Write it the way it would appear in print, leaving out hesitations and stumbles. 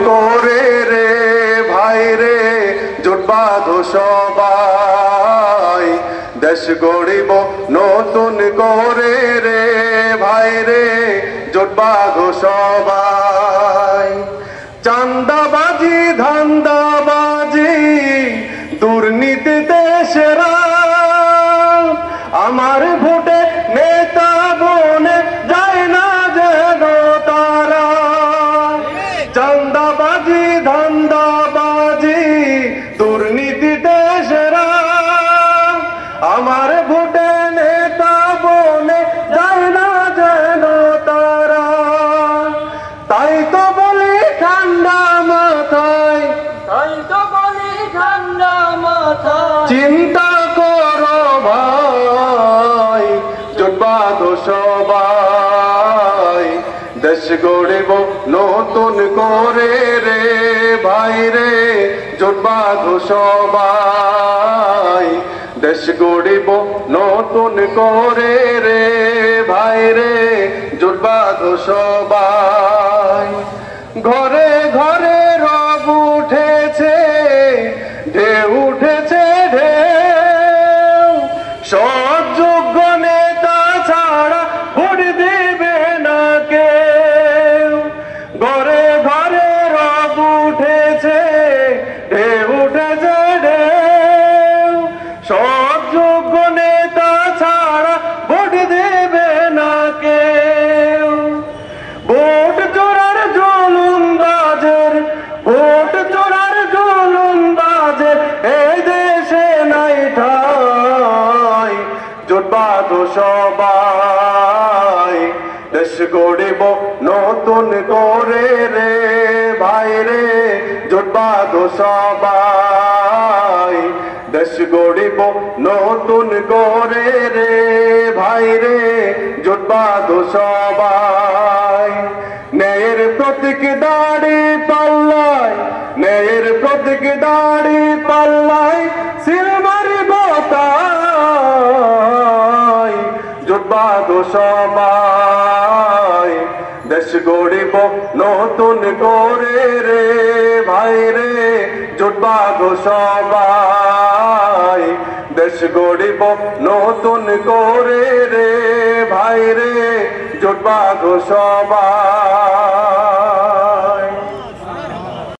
করে রে ভাই রে জোট বাঁধো সবাই, দেশ গড়িব নতুন করে রে ভাই রে জোট বাঁধো সবাই। চাঁদাবাজি ধান্দাবাজি দুর্নীতিতে সেরা, আমার ভোটে নেতা বনে যায় না যেন তারা। চাঁদাবাজি ধান্দাবাজি দুর্নীতিতে সেরা, আমার ভোটে নেতা বনে যায় না যেন তারা। তাই তো বলি ঠান্ডা মাথায়, তাই তো বলি ঠান্ডা মাথায়, চিন্তা করো ভাই জোট বাঁধো সবাই, দেশ গড়িব নতুন করে রে ভাই রে জোট বাঁধো সবাই, দেশ গড়িব নতুন করে রে ভাই রে জোট বাঁধো সবাই। ঘরে ঘরে রব উঠেছে, ঢেউ উঠেছে ঢেউ, সৎ যোগ্য নেতা ছাড়া ভোট দেবে না কেউ। ঘরে ঘরে রব উঠেছে, ঢেউ উঠেছে ঢেউ, সৎ যোগ্য নেতা ছাড়া ভোট দেবে না কেউ। ভোট চোরার জুলুমবাজের, ভোট চোরার জুলুমবাজের এই দেশে নাই ঠাঁই, জোট বাঁধো সবাই, দেশ গড়িব নতুন করে রে ভাই রে জোট বাঁধো সবাই, দেশ গড়িব নতুন করে রে ভাই রে জোট বাঁধো সবাই। ন্যায়ের প্রতীক দাড়ি পাল্লায়, ন্যায়ের প্রতীক দাড়ি পাল্লায় সিল মারিব তাই, জোট বাঁধো সবাই, দেশ গড়িব নতুন করে রে ভাই রে জোট বাঁধো সবাই, দেশ গড়িব নতুন করে রে ভাই রে জোট বাঁধো সবাই।